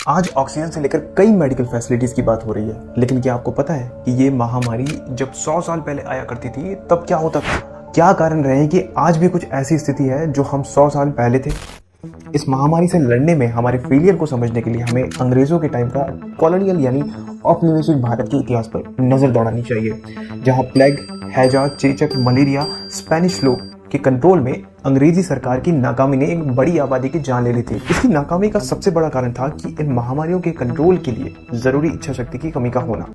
आज ऑक्सीजन से लेकर कई मेडिकल फैसिलिटीज की बात हो रही है, लेकिन क्या आपको पता है कि ये महामारी जब 100 साल पहले आया करती थी तब क्या होता था? क्या कारण रहे कि आज भी कुछ ऐसी स्थिति है जो हम 100 साल पहले थे? इस महामारी से लड़ने में हमारे फेलियर को समझने के लिए हमें अंग्रेजों के टाइम का कॉलोनियल यानी औपनिवेशिक भारत के इतिहास पर नजर दौड़ानी चाहिए, जहां प्लेग, हैजा, चेचक, मलेरिया, स्पेनिश फ्लू के कंट्रोल में अंग्रेजी सरकार की नाकामी ने एक बड़ी आबादी की जान ले ली थी। इसकी नाकामी का सबसे बड़ा कारण था कि इन महामारियों के कंट्रोल के लिए जरूरी इच्छा शक्ति की कमी का होना।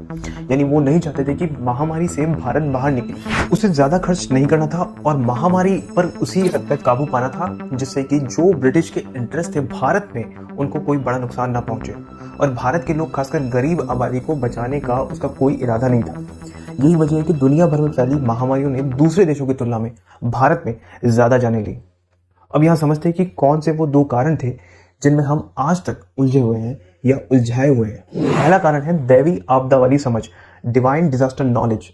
यानी वो नहीं चाहते थे कि महामारी से भारत बाहर निकले, उसे ज्यादा खर्च नहीं करना था और महामारी पर उसी हद तक काबू पाना था जिससे कि जो ब्रिटिश के इंटरेस्ट थे भारत में उनको कोई बड़ा नुकसान ना पहुंचे, और भारत के लोग खासकर गरीब आबादी को बचाने का उसका कोई इरादा नहीं था। यही वजह है कि दुनिया भर में फैली महामारियों ने दूसरे देशों की तुलना में भारत में ज्यादा जाने ली। अब यहां समझते हैं कि कौन से वो दो कारण थे जिनमें हम आज तक उलझे हुए हैं या उलझाए हुए हैं। पहला कारण है दैवी आपदा वाली समझ, डिवाइन डिजास्टर नॉलेज।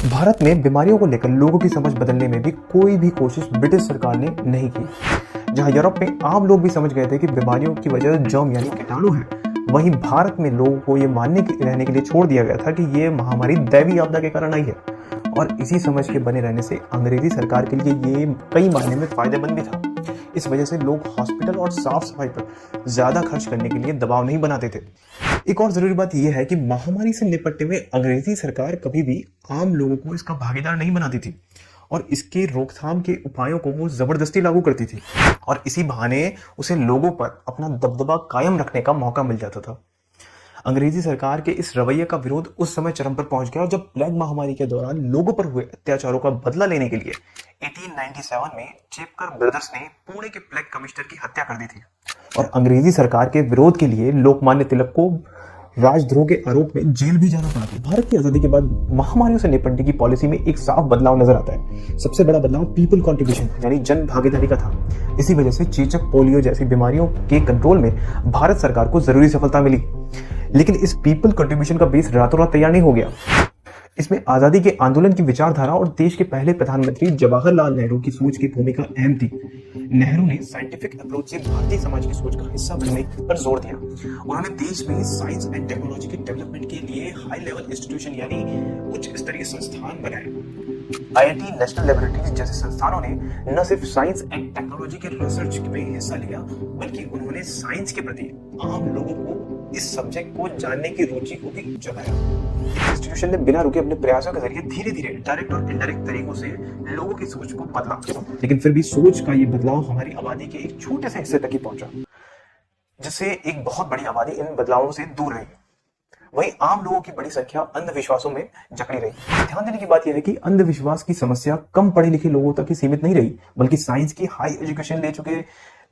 भारत में बीमारियों को लेकर लोगों की समझ बदलने में भी कोई भी कोशिश ब्रिटिश सरकार ने नहीं की। जहां यूरोप में आम लोग भी समझ गए थे कि बीमारियों की वजह जर्म यानी कीटाणु है, वहीं भारत में लोगों को ये रहने के लिए छोड़ दिया गया था कि ये महामारी दैवी आपदा के कारण आई है। और इसी समझ के बने रहने से अंग्रेजी सरकार के लिए ये कई मायने में फायदेमंद भी था। इस वजह से लोग हॉस्पिटल और साफ सफाई पर ज्यादा खर्च करने के लिए दबाव नहीं बनाते थे। एक और जरूरी बात यह है कि महामारी से निपटने में अंग्रेजी सरकार कभी भी आम लोगों को इसका भागीदार नहीं बनाती थी और इसके रोकथाम के उपायों को वो जबरदस्ती लागू करती थी, और इसी बहाने उसे लोगों पर अपना दबदबा कायम रखने का मौका मिल जाता था। अंग्रेजी सरकार के इस रवैये का विरोध उस समय चरम पर पहुंच गया जब प्लेग महामारी के दौरान लोगों पर हुए अत्याचारों का बदला लेने के लिए 1897 में चेपकर ब्रदर्स ने पुणे के प्लेग कमिश्नर की हत्या कर दी थी। और अंग्रेजी सरकार के विरोध के लिए लोकमान्य तिलक को राजद्रोह के आरोप में जेल भी जाना पड़ा था। भारत की आजादी के बाद महामारियों से निपटने की पॉलिसी में एक साफ बदलाव नजर आता है। सबसे बड़ा बदलाव पीपल कंट्रीब्यूशन यानी जन भागीदारी का था। इसी वजह से चेचक, पोलियो जैसी बीमारियों के कंट्रोल में भारत सरकार को जरूरी सफलता मिली। लेकिन इस पीपल कंट्रीब्यूशन का बेस रातों रात तैयार नहीं हो गया। इसमें आजादी के आंदोलन की विचारधारा और देश के पहले प्रधानमंत्री जवाहरलाल नेहरू की सोच की भूमिका अहम थी। नेहरू ने साइंटिफिक अप्रोच से भारतीय समाज की सोच का हिस्सा बनने पर जोर दिया। उन्होंने देश में साइंस एंड टेक्नोलॉजी के डेवलपमेंट के लिए हाई लेवल इंस्टीट्यूशन यानी उच्च स्तरीय संस्थान बनाए। आईआईटी, नेशनल लेबोरेटरीज जैसे संस्थानों ने न सिर्फ साइंस एंड टेक्नोलॉजी के रिसर्च में हिस्सा लिया, बल्कि उन्होंने साइंस के प्रति आम लोगों को इस सब्जेक्ट को जानने की रुचि को भी जगाया। इंस्टीट्यूशन ने बिना रुके अपने प्रयासों के जरिए धीरे धीरे डायरेक्ट और इनडायरेक्ट तरीकों से लोगों की सोच को बदला, लेकिन फिर भी सोच का ये बदलाव हमारी आबादी के एक छोटे से हिस्से तक ही पहुंचा, जिससे एक बहुत बड़ी आबादी इन बदलावों से दूर रही। वहीं आम लोगों की बड़ी संख्या अंधविश्वासों में जकड़ी रही। ध्यान देने की बात यह है कि अंधविश्वास की समस्या कम पढ़े लिखे लोगों तक ही सीमित नहीं रही, बल्कि साइंस की हाई एजुकेशन ले चुके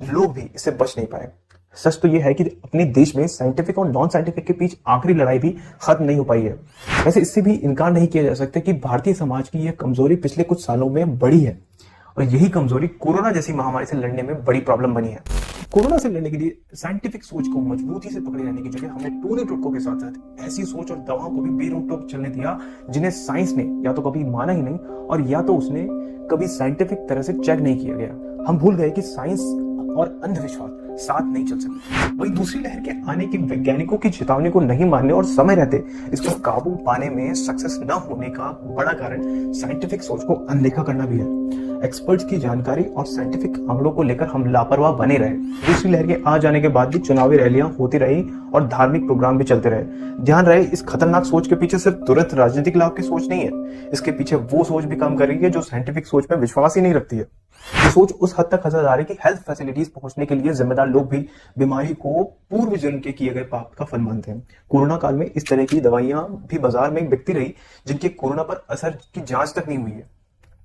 लोग भी इससे बच नहीं पाए। सच तो यह है कि अपने देश में साइंटिफिक और नॉन साइंटिफिक के बीच आखिरी लड़ाई भी खत्म नहीं हो पाई है। वैसे इससे भी इनकार नहीं किया जा सकता कि भारतीय समाज की यह कमजोरी पिछले कुछ सालों में बढ़ी है, और यही कमजोरी कोरोना जैसी महामारी से लड़ने में बड़ी प्रॉब्लम बनी है। कोरोना से लड़ने के लिए साइंटिफिक सोच को मजबूती से पकड़े रहने की जगह हमने टूने टुटकों के साथ साथ ऐसी सोच और दवाओं को भी बेरोक टोक चलने दिया जिन्हें साइंस ने या तो कभी माना ही नहीं और या तो उसने कभी साइंटिफिक तरह से चेक नहीं किया गया। हम भूल गए कि साइंस और अंधविश्वास साथ नहीं चल सकते। वही दूसरी लहर के आने की वैज्ञानिकों की चेतावनी को नहीं मानने और समय रहते इस पर काबू पाने में सक्सेस न होने का बड़ा कारण साइंटिफिक सोच को अनदेखा करना भी है। एक्सपर्ट्स की जानकारी और साइंटिफिक आंकड़ों को लेकर हम लापरवाह बने रहे। दूसरी लहर के आ जाने के बाद भी चुनावी रैलियां होती रही और धार्मिक प्रोग्राम भी चलते रहे। ध्यान रहे, इस खतरनाक सोच के पीछे सिर्फ तुरंत राजनीतिक लाभ की सोच नहीं है, इसके पीछे वो सोच भी काम कर रही है जो साइंटिफिक सोच में विश्वास ही नहीं रखती है। ये सोच उस हद तक असरदार है कि हेल्थ फैसिलिटीज पहुंचने के लिए जिम्मेदार लोग भी बीमारी को पूर्व जन्म के किए गए पाप का फल मानते हैं। कोरोना काल में इस तरह की दवाइयां भी बाजार में बिकती रही जिनके कोरोना पर असर की जांच तक नहीं हुई है।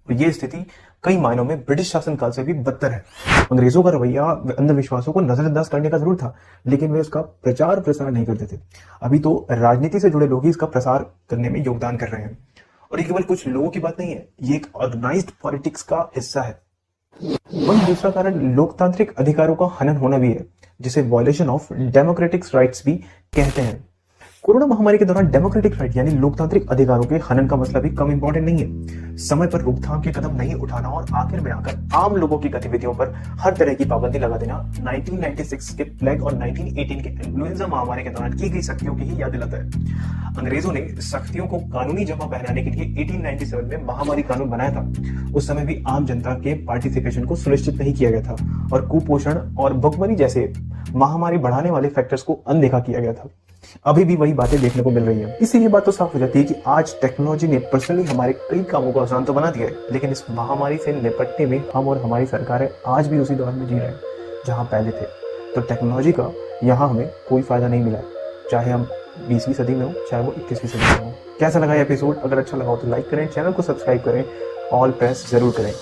ये स्थिति कई मायनों में ब्रिटिश शासनकाल से भी बदतर है। अंग्रेजों का रवैया अंधविश्वासों को नजरअंदाज करने का जरूर था, लेकिन वे उसका प्रचार प्रसार नहीं करते थे। अभी तो राजनीति से जुड़े लोग ही इसका प्रसार करने में योगदान कर रहे हैं, और ये केवल कुछ लोगों की बात नहीं है, ये एक ऑर्गेनाइज्ड पॉलिटिक्स का हिस्सा है। वही दूसरा कारण लोकतांत्रिक अधिकारों का हनन होना भी है, जिसे वायलेशन ऑफ डेमोक्रेटिक राइट्स भी कहते हैं। कोरोना महामारी के दौरान डेमोक्रेटिक राइट यानी लोकतांत्रिक अधिकारों के हनन का मसला भी कम इंपॉर्टेंट नहीं है। समय पर रोकथाम के कदम नहीं उठाना और आखिर में आकर आम लोगों की गतिविधियों पर हर तरह की पाबंदी लगा देना 1996 के प्लेग और 1918 के इन्फ्लुएंजा महामारी के दौरान की गई सख्तियों की ही याद दिलाता है। अंग्रेजों ने सख्तियों को कानूनी जमा पहनाने के लिए 1897 में महामारी कानून बनाया था। उस समय भी आम जनता के पार्टिसिपेशन को सुनिश्चित नहीं किया गया था और कुपोषण और भुखमरी जैसे महामारी बढ़ाने वाले फैक्टर्स को अनदेखा किया गया था। अभी भी वही बातें देखने को मिल रही हैं। इससे ये बात तो साफ हो जाती है कि आज टेक्नोलॉजी ने पर्सनली हमारे कई कामों को आसान तो बना दिया है, लेकिन इस महामारी से निपटने में हम और हमारी सरकारें आज भी उसी दौर में जी रहे हैं जहां पहले थे। तो टेक्नोलॉजी का यहाँ हमें कोई फायदा नहीं मिला है, चाहे हम 20वीं सदी में हो चाहे वो 21वीं सदी में हो। कैसा लगा ये एपिसोड? अगर अच्छा लगा हो तो लाइक करें, चैनल को सब्सक्राइब करें, ऑल प्रेस जरूर करें।